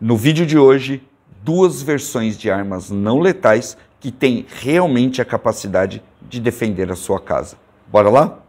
No vídeo de hoje, duas versões de armas não letais que têm realmente a capacidade de defender a sua casa. Bora lá?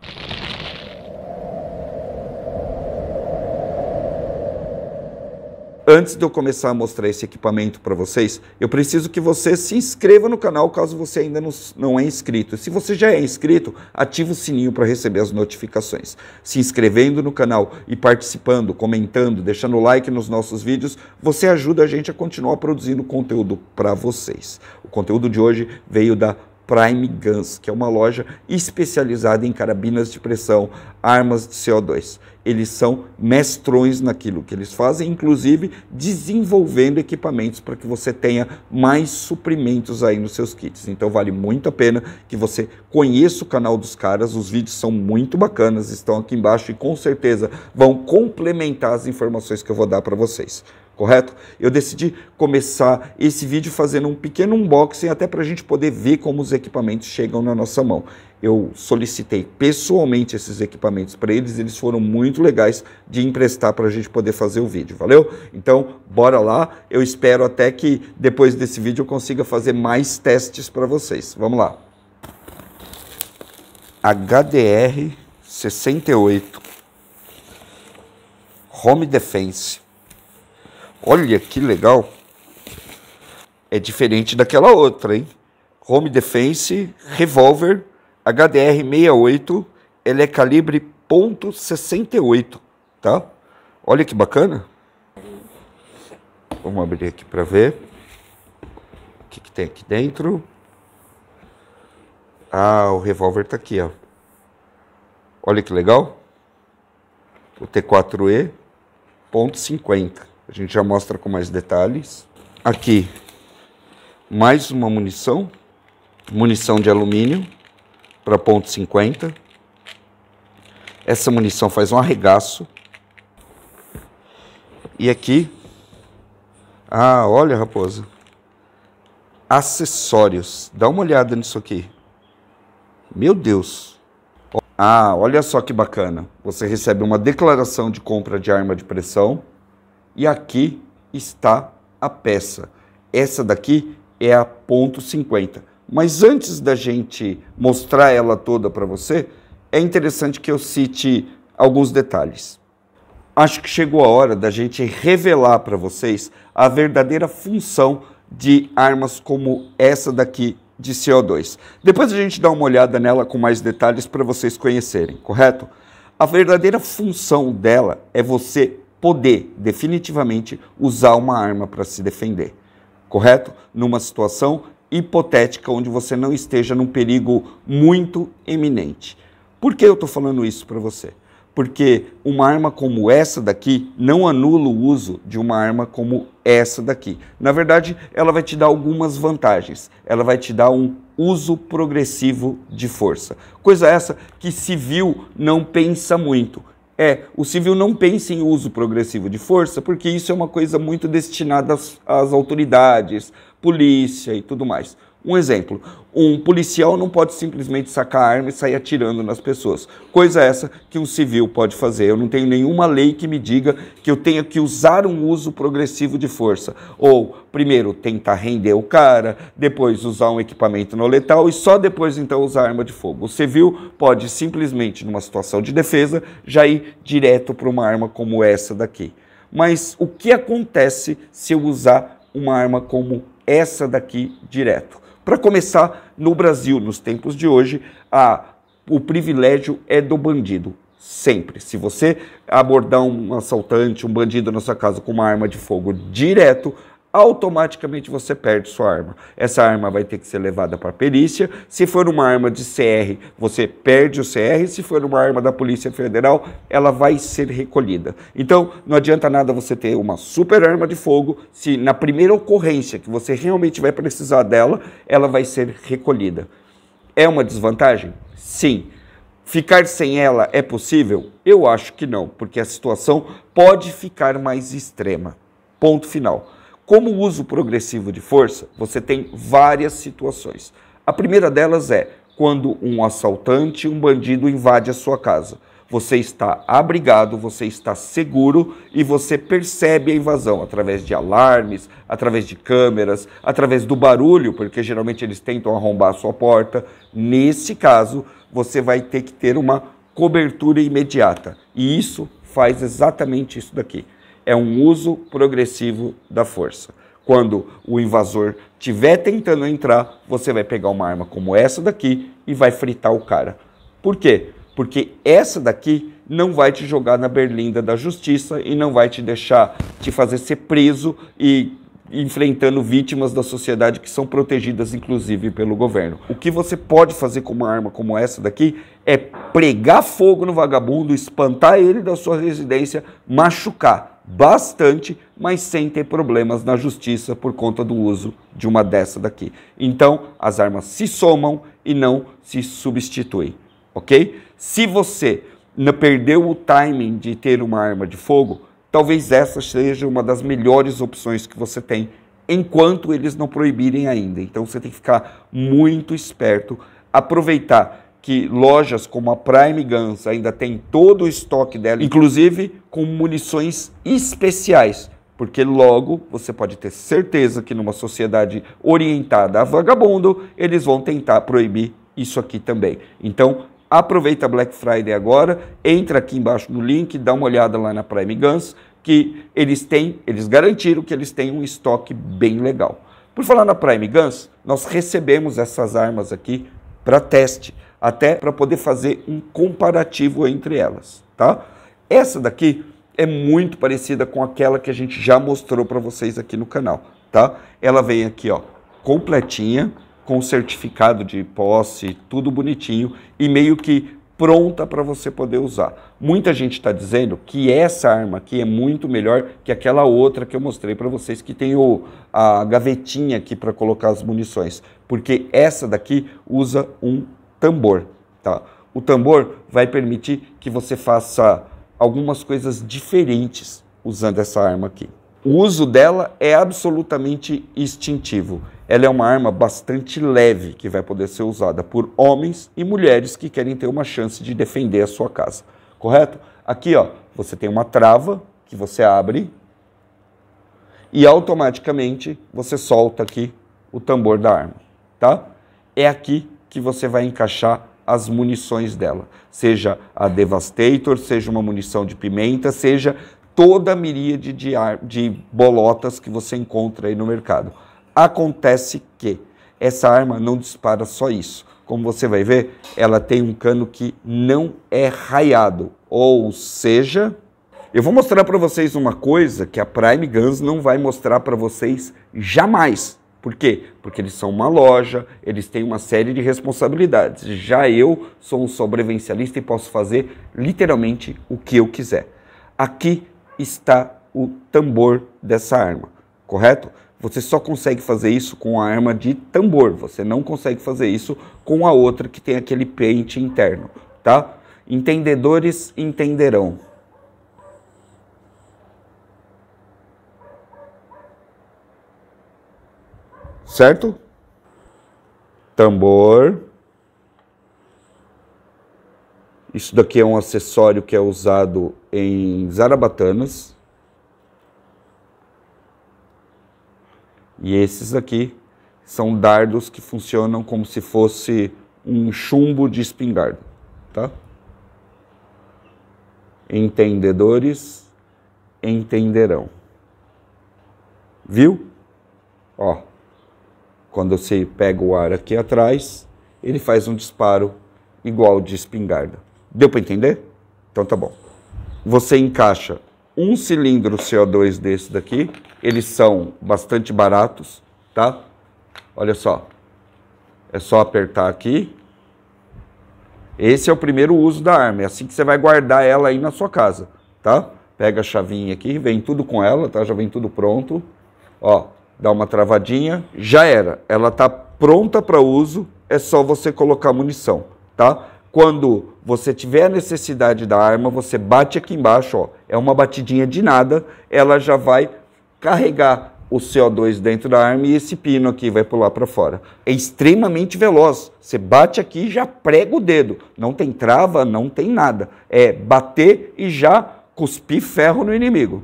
Antes de eu começar a mostrar esse equipamento para vocês, eu preciso que você se inscreva no canal caso você ainda não é inscrito. Se você já é inscrito, ativa o sininho para receber as notificações. Se inscrevendo no canal e participando, comentando, deixando like nos nossos vídeos, você ajuda a gente a continuar produzindo conteúdo para vocês. O conteúdo de hoje veio da Prime Guns, que é uma loja especializada em carabinas de pressão, armas de CO2. Eles são mestrões naquilo que eles fazem, inclusive desenvolvendo equipamentos para que você tenha mais suprimentos aí nos seus kits. Então vale muito a pena que você conheça o canal dos caras, os vídeos são muito bacanas, estão aqui embaixo e com certeza vão complementar as informações que eu vou dar para vocês. Correto? Eu decidi começar esse vídeo fazendo um pequeno unboxing até para a gente poder ver como os equipamentos chegam na nossa mão. Eu solicitei pessoalmente esses equipamentos para eles, eles foram muito legais de emprestar para a gente poder fazer o vídeo, valeu? Então, bora lá, eu espero até que depois desse vídeo eu consiga fazer mais testes para vocês. Vamos lá. HDR 68 Home Defense. Olha que legal, é diferente daquela outra, hein? Home Defense Revolver HDR 68, ele é calibre .68, tá? Olha que bacana. Vamos abrir aqui para ver o que tem aqui dentro. Ah, o revólver tá aqui, ó. Olha que legal. O T4E .50. A gente já mostra com mais detalhes. Aqui, mais uma munição de alumínio para .50. Essa munição faz um arregaço. E aqui, olha, raposa, acessórios. Dá uma olhada nisso aqui. Meu Deus. Olha só que bacana. Você recebe uma declaração de compra de arma de pressão. E aqui está a peça. Essa daqui é a .50. Mas antes da gente mostrar ela toda para você, é interessante que eu cite alguns detalhes. Acho que chegou a hora da gente revelar para vocês a verdadeira função de armas como essa daqui de CO2. Depois a gente dá uma olhada nela com mais detalhes para vocês conhecerem, correto? A verdadeira função dela é você poder definitivamente usar uma arma para se defender, correto? Numa situação hipotética onde você não esteja num perigo muito iminente. Por que eu estou falando isso para você? Porque uma arma como essa daqui não anula o uso de uma arma como essa daqui. Na verdade, ela vai te dar algumas vantagens. Ela vai te dar um uso progressivo de força. Coisa essa que civil não pensa muito. O civil não pensa em uso progressivo de força porque isso é uma coisa muito destinada às autoridades, polícia e tudo mais. Um exemplo, um policial não pode simplesmente sacar a arma e sair atirando nas pessoas. Coisa essa que um civil pode fazer. Eu não tenho nenhuma lei que me diga que eu tenha que usar um uso progressivo de força. Ou, primeiro, tentar render o cara, depois usar um equipamento não letal e só depois, então, usar arma de fogo. O civil pode simplesmente, numa situação de defesa, já ir direto para uma arma como essa daqui. Mas o que acontece se eu usar uma arma como essa daqui direto? Para começar, no Brasil, nos tempos de hoje, o privilégio é do bandido. Sempre. Se você abordar um assaltante, um bandido na sua casa com uma arma de fogo direto, automaticamente você perde sua arma. Essa arma vai ter que ser levada para a perícia. Se for uma arma de CR, você perde o CR. Se for uma arma da Polícia Federal, ela vai ser recolhida. Então, não adianta nada você ter uma super arma de fogo se na primeira ocorrência que você realmente vai precisar dela, ela vai ser recolhida. É uma desvantagem? Sim. Ficar sem ela é possível? Eu acho que não, porque a situação pode ficar mais extrema. Ponto final. Como uso progressivo de força, você tem várias situações. A primeira delas é quando um assaltante, um bandido invade a sua casa. Você está abrigado, você está seguro e você percebe a invasão através de alarmes, através de câmeras, através do barulho, porque geralmente eles tentam arrombar a sua porta. Nesse caso, você vai ter que ter uma cobertura imediata. E isso faz exatamente isso daqui. É um uso progressivo da força. Quando o invasor estiver tentando entrar, você vai pegar uma arma como essa daqui e vai fritar o cara. Por quê? Porque essa daqui não vai te jogar na berlinda da justiça e não vai te deixar te fazer ser preso e enfrentando vítimas da sociedade que são protegidas, inclusive, pelo governo. O que você pode fazer com uma arma como essa daqui é pregar fogo no vagabundo, espantar ele da sua residência, machucar bastante, mas sem ter problemas na justiça por conta do uso de uma dessa daqui. Então, as armas se somam e não se substituem, ok? Se você não perdeu o timing de ter uma arma de fogo, talvez essa seja uma das melhores opções que você tem, enquanto eles não proibirem ainda. Então você tem que ficar muito esperto, aproveitar que lojas como a Prime Guns ainda tem todo o estoque dela, inclusive com munições especiais, porque logo você pode ter certeza que numa sociedade orientada a vagabundo, eles vão tentar proibir isso aqui também. Então, aproveita a Black Friday agora, entra aqui embaixo no link, dá uma olhada lá na Prime Guns, que eles garantiram que eles têm um estoque bem legal. Por falar na Prime Guns, nós recebemos essas armas aqui para teste, até para poder fazer um comparativo entre elas, tá? Essa daqui é muito parecida com aquela que a gente já mostrou para vocês aqui no canal, tá? Ela vem aqui, ó, completinha, com certificado de posse, tudo bonitinho e meio que pronta para você poder usar. Muita gente está dizendo que essa arma aqui é muito melhor que aquela outra que eu mostrei para vocês, que tem a gavetinha aqui para colocar as munições, porque essa daqui usa um tambor, tá? O tambor vai permitir que você faça algumas coisas diferentes usando essa arma aqui. O uso dela é absolutamente instintivo. Ela é uma arma bastante leve que vai poder ser usada por homens e mulheres que querem ter uma chance de defender a sua casa, correto? Aqui, ó, você tem uma trava que você abre e automaticamente você solta aqui o tambor da arma, tá? É aqui que você vai encaixar as munições dela, seja a Devastator, seja uma munição de pimenta, seja toda a miríade de bolotas que você encontra aí no mercado. Acontece que essa arma não dispara só isso. Como você vai ver, ela tem um cano que não é raiado, ou seja, eu vou mostrar para vocês uma coisa que a Prime Guns não vai mostrar para vocês jamais. Por quê? Porque eles são uma loja, eles têm uma série de responsabilidades. Já eu sou um sobrevivencialista e posso fazer literalmente o que eu quiser. Aqui está o tambor dessa arma, correto? Você só consegue fazer isso com a arma de tambor, você não consegue fazer isso com a outra que tem aquele pente interno, tá? Entendedores entenderão. Certo? Tambor. Isso daqui é um acessório que é usado em zarabatanas. E esses aqui são dardos que funcionam como se fosse um chumbo de espingarda, tá? Entendedores entenderão. Viu? Ó, quando você pega o ar aqui atrás, ele faz um disparo igual de espingarda. Deu para entender? Então tá bom. Você encaixa um cilindro CO2 desse daqui, eles são bastante baratos, tá? Olha só, é só apertar aqui. Esse é o primeiro uso da arma, é assim que você vai guardar ela aí na sua casa, tá? Pega a chavinha aqui, vem tudo com ela, tá? Já vem tudo pronto. Ó, dá uma travadinha, já era. Ela tá pronta para uso, é só você colocar munição, tá? Quando você tiver a necessidade da arma, você bate aqui embaixo, ó, é uma batidinha de nada, ela já vai carregar o CO2 dentro da arma e esse pino aqui vai pular para fora. É extremamente veloz. Você bate aqui e já prega o dedo. Não tem trava, não tem nada. É bater e já cuspir ferro no inimigo.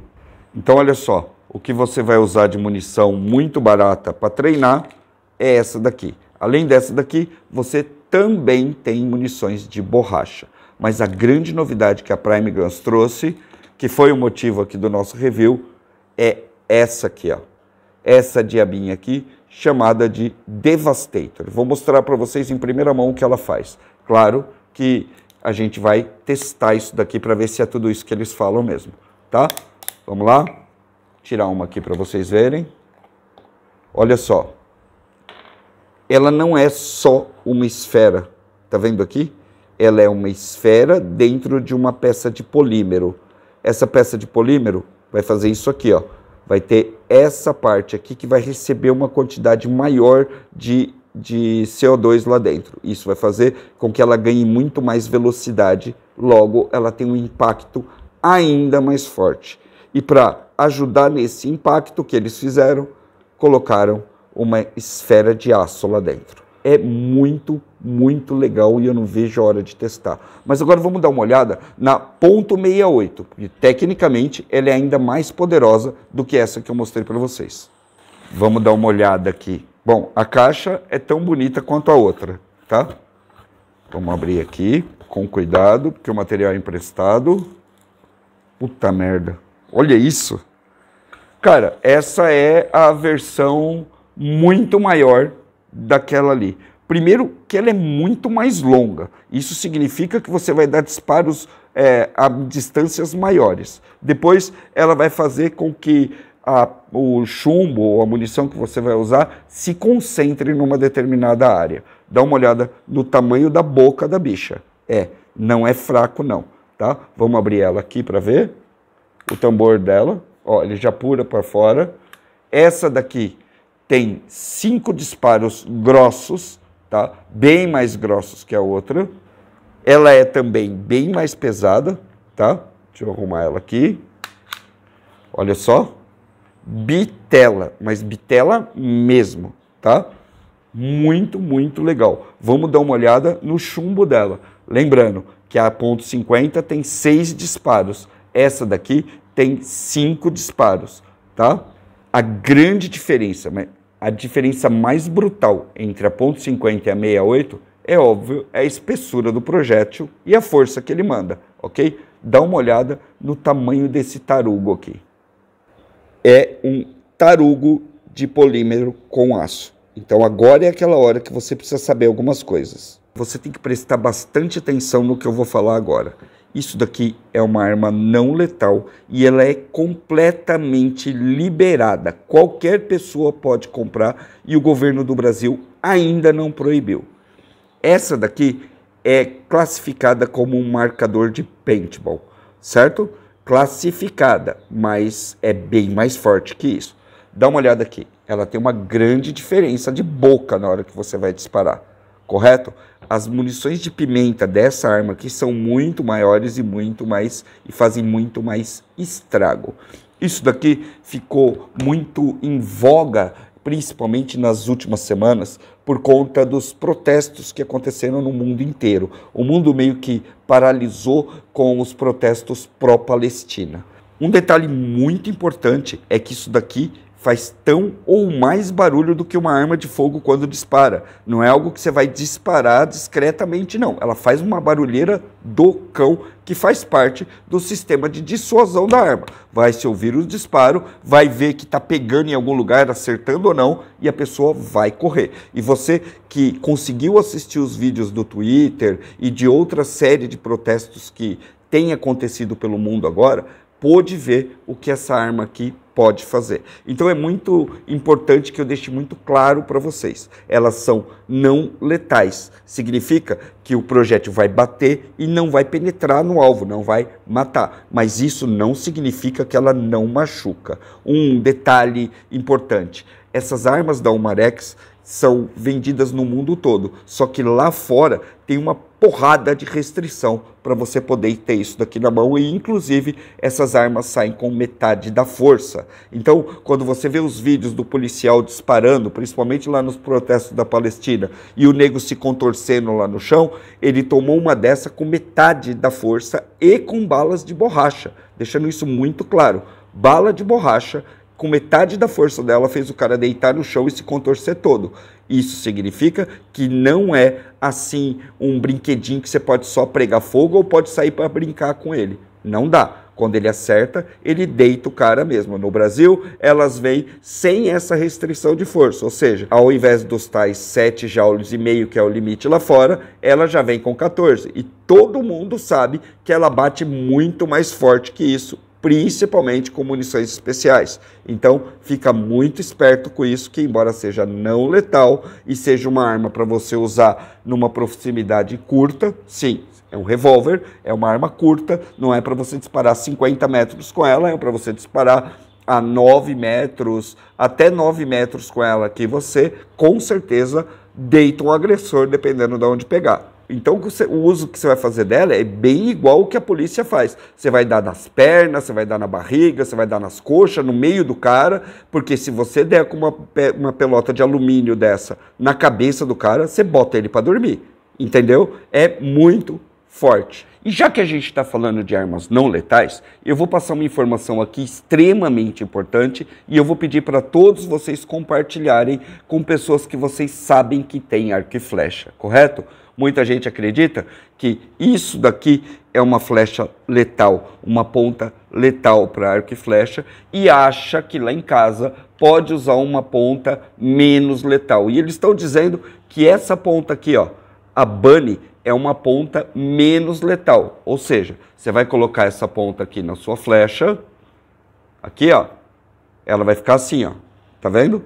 Então olha só, o que você vai usar de munição muito barata para treinar é essa daqui. Além dessa daqui, você também tem munições de borracha. Mas a grande novidade que a Prime Guns trouxe, que foi o motivo aqui do nosso review, é essa aqui, ó. Essa diabinha aqui, chamada de Devastator. Vou mostrar para vocês em primeira mão o que ela faz. Claro que a gente vai testar isso daqui para ver se é tudo isso que eles falam mesmo, tá? Vamos lá? Tirar uma aqui para vocês verem. Olha só. Ela não é só uma esfera. Tá vendo aqui? Ela é uma esfera dentro de uma peça de polímero. Essa peça de polímero vai fazer isso aqui, ó. Vai ter essa parte aqui que vai receber uma quantidade maior de CO2 lá dentro. Isso vai fazer com que ela ganhe muito mais velocidade, logo ela tem um impacto ainda mais forte. E para ajudar nesse impacto que eles fizeram, colocaram uma esfera de aço lá dentro. É muito, muito legal e eu não vejo a hora de testar. Mas agora vamos dar uma olhada na .68, porque tecnicamente ela é ainda mais poderosa do que essa que eu mostrei para vocês. Vamos dar uma olhada aqui. Bom, a caixa é tão bonita quanto a outra, tá? Vamos abrir aqui com cuidado, porque o material é emprestado. Puta merda. Olha isso. Cara, essa é a versão muito maior daquela ali. Primeiro que ela é muito mais longa. Isso significa que você vai dar disparos a distâncias maiores. Depois ela vai fazer com que o chumbo ou a munição que você vai usar se concentre numa determinada área. Dá uma olhada no tamanho da boca da bicha. Não é fraco não, tá? Vamos abrir ela aqui para ver o tambor dela. Ó, ele já pula para fora. Essa daqui tem 5 disparos grossos, tá? Bem mais grossos que a outra. Ela é também bem mais pesada, tá? Deixa eu arrumar ela aqui. Olha só. Bitela, mas bitela mesmo, tá? Muito, muito legal. Vamos dar uma olhada no chumbo dela. Lembrando que a .50 tem 6 disparos. Essa daqui tem 5 disparos, tá? A grande diferença, a diferença mais brutal entre a .50 e a 68, é óbvio, é a espessura do projétil e a força que ele manda, ok? Dá uma olhada no tamanho desse tarugo aqui. É um tarugo de polímero com aço. Então agora é aquela hora que você precisa saber algumas coisas. Você tem que prestar bastante atenção no que eu vou falar agora. Isso daqui é uma arma não letal e ela é completamente liberada. Qualquer pessoa pode comprar e o governo do Brasil ainda não proibiu. Essa daqui é classificada como um marcador de paintball, certo? Classificada, mas é bem mais forte que isso. Dá uma olhada aqui. Ela tem uma grande diferença de boca na hora que você vai disparar, correto? As munições de pimenta dessa arma aqui são muito maiores e fazem muito mais estrago. Isso daqui ficou muito em voga, principalmente nas últimas semanas, por conta dos protestos que aconteceram no mundo inteiro. O mundo meio que paralisou com os protestos pró-Palestina. Um detalhe muito importante é que isso daqui faz tão ou mais barulho do que uma arma de fogo quando dispara. Não é algo que você vai disparar discretamente, não. Ela faz uma barulheira do cão que faz parte do sistema de dissuasão da arma. Vai se ouvir o disparo, vai ver que está pegando em algum lugar, acertando ou não, e a pessoa vai correr. E você que conseguiu assistir os vídeos do Twitter e de outra série de protestos que tem acontecido pelo mundo agora, pôde ver o que essa arma aqui pode fazer. Então é muito importante que eu deixe muito claro para vocês. Elas são não letais. Significa que o projétil vai bater e não vai penetrar no alvo, não vai matar. Mas isso não significa que ela não machuca. Um detalhe importante. Essas armas da Umarex são vendidas no mundo todo. Só que lá fora tem uma porrada de restrição para você poder ter isso daqui na mão e, inclusive, essas armas saem com metade da força. Então, quando você vê os vídeos do policial disparando, principalmente lá nos protestos da Palestina, e o nego se contorcendo lá no chão, ele tomou uma dessa com metade da força e com balas de borracha, deixando isso muito claro. Bala de borracha, com metade da força dela, fez o cara deitar no chão e se contorcer todo. Isso significa que não é assim um brinquedinho que você pode só pregar fogo ou pode sair para brincar com ele. Não dá. Quando ele acerta, ele deita o cara mesmo. No Brasil, elas vêm sem essa restrição de força. Ou seja, ao invés dos tais 7,5 joules, que é o limite lá fora, ela já vem com 14. E todo mundo sabe que ela bate muito mais forte que isso, principalmente com munições especiais. Então, fica muito esperto com isso, que embora seja não letal e seja uma arma para você usar numa proximidade curta, sim, é um revólver, é uma arma curta, não é para você disparar 50 metros com ela, é para você disparar a 9 metros, até 9 metros com ela, que você, com certeza, deita um agressor, dependendo de onde pegar. Então, o uso que você vai fazer dela é bem igual o que a polícia faz. Você vai dar nas pernas, você vai dar na barriga, você vai dar nas coxas, no meio do cara, porque se você der com uma pelota de alumínio dessa na cabeça do cara, você bota ele para dormir, entendeu? É muito forte. E já que a gente está falando de armas não letais, eu vou passar uma informação aqui extremamente importante e eu vou pedir para todos vocês compartilharem com pessoas que vocês sabem que tem arco e flecha, correto? Muita gente acredita que isso daqui é uma flecha letal, uma ponta letal para arco e flecha, e acha que lá em casa pode usar uma ponta menos letal. E eles estão dizendo que essa ponta aqui, ó, a Bunny, é uma ponta menos letal. Ou seja, você vai colocar essa ponta aqui na sua flecha, aqui, ó, ela vai ficar assim, ó, tá vendo?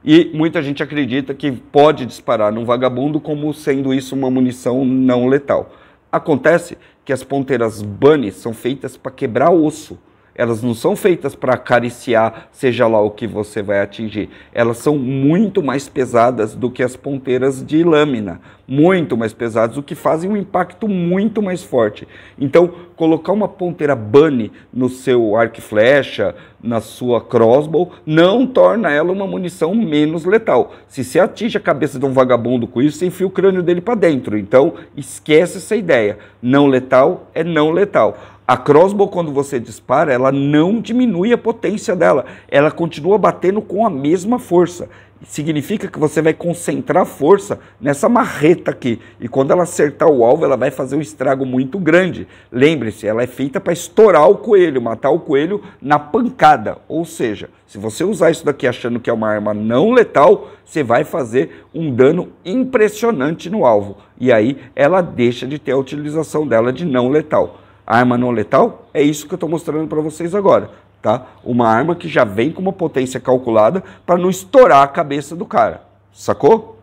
E muita gente acredita que pode disparar num vagabundo como sendo isso uma munição não letal. Acontece que as ponteiras Bunny são feitas para quebrar osso. Elas não são feitas para acariciar, seja lá o que você vai atingir. Elas são muito mais pesadas do que as ponteiras de lâmina. Muito mais pesadas, o que fazem um impacto muito mais forte. Então, colocar uma ponteira Bunny no seu arco e flecha, na sua crossbow, não torna ela uma munição menos letal. Se você atinge a cabeça de um vagabundo com isso, você enfia o crânio dele para dentro. Então, esquece essa ideia. Não letal é não letal. A crossbow, quando você dispara, ela não diminui a potência dela. Ela continua batendo com a mesma força. Significa que você vai concentrar força nessa marreta aqui. E quando ela acertar o alvo, ela vai fazer um estrago muito grande. Lembre-se, ela é feita para estourar o coelho, matar o coelho na pancada. Ou seja, se você usar isso daqui achando que é uma arma não letal, você vai fazer um dano impressionante no alvo. E aí ela deixa de ter a utilização dela de não letal. A arma não letal é isso que eu estou mostrando para vocês agora, tá? Uma arma que já vem com uma potência calculada para não estourar a cabeça do cara, sacou?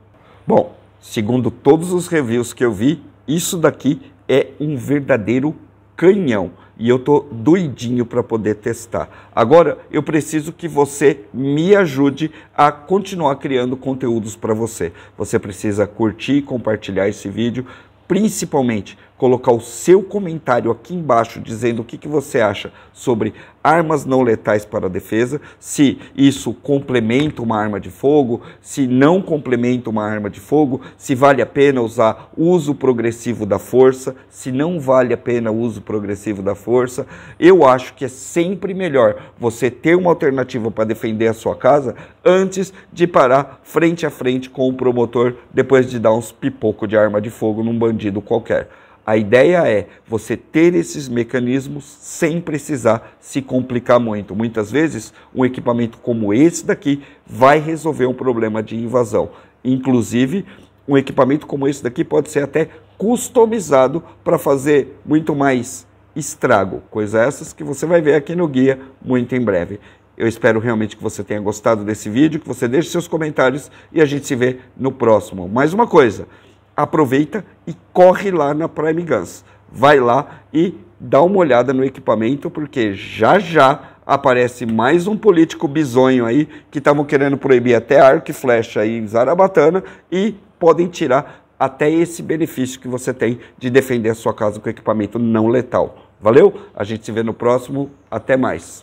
Bom, segundo todos os reviews que eu vi, isso daqui é um verdadeiro canhão e eu tô doidinho para poder testar. Agora, eu preciso que você me ajude a continuar criando conteúdos para você. Você precisa curtir e compartilhar esse vídeo, principalmente colocar o seu comentário aqui embaixo dizendo o que você acha sobre armas não letais para a defesa, se isso complementa uma arma de fogo, se não complementa uma arma de fogo, se vale a pena usar uso progressivo da força, se não vale a pena o uso progressivo da força. Eu acho que é sempre melhor você ter uma alternativa para defender a sua casa antes de parar frente a frente com o promotor depois de dar uns pipocos de arma de fogo num bandido qualquer. A ideia é você ter esses mecanismos sem precisar se complicar muito. Muitas vezes, um equipamento como esse daqui vai resolver um problema de invasão. Inclusive, um equipamento como esse daqui pode ser até customizado para fazer muito mais estrago. Coisas essas que você vai ver aqui no guia muito em breve. Eu espero realmente que você tenha gostado desse vídeo, que você deixe seus comentários e a gente se vê no próximo. Mais uma coisa, aproveita e corre lá na Prime Guns. Vai lá e dá uma olhada no equipamento, porque já já aparece mais um político bizonho aí que estavam querendo proibir até arco e flecha aí em Zarabatana e podem tirar até esse benefício que você tem de defender a sua casa com equipamento não letal. Valeu? A gente se vê no próximo. Até mais.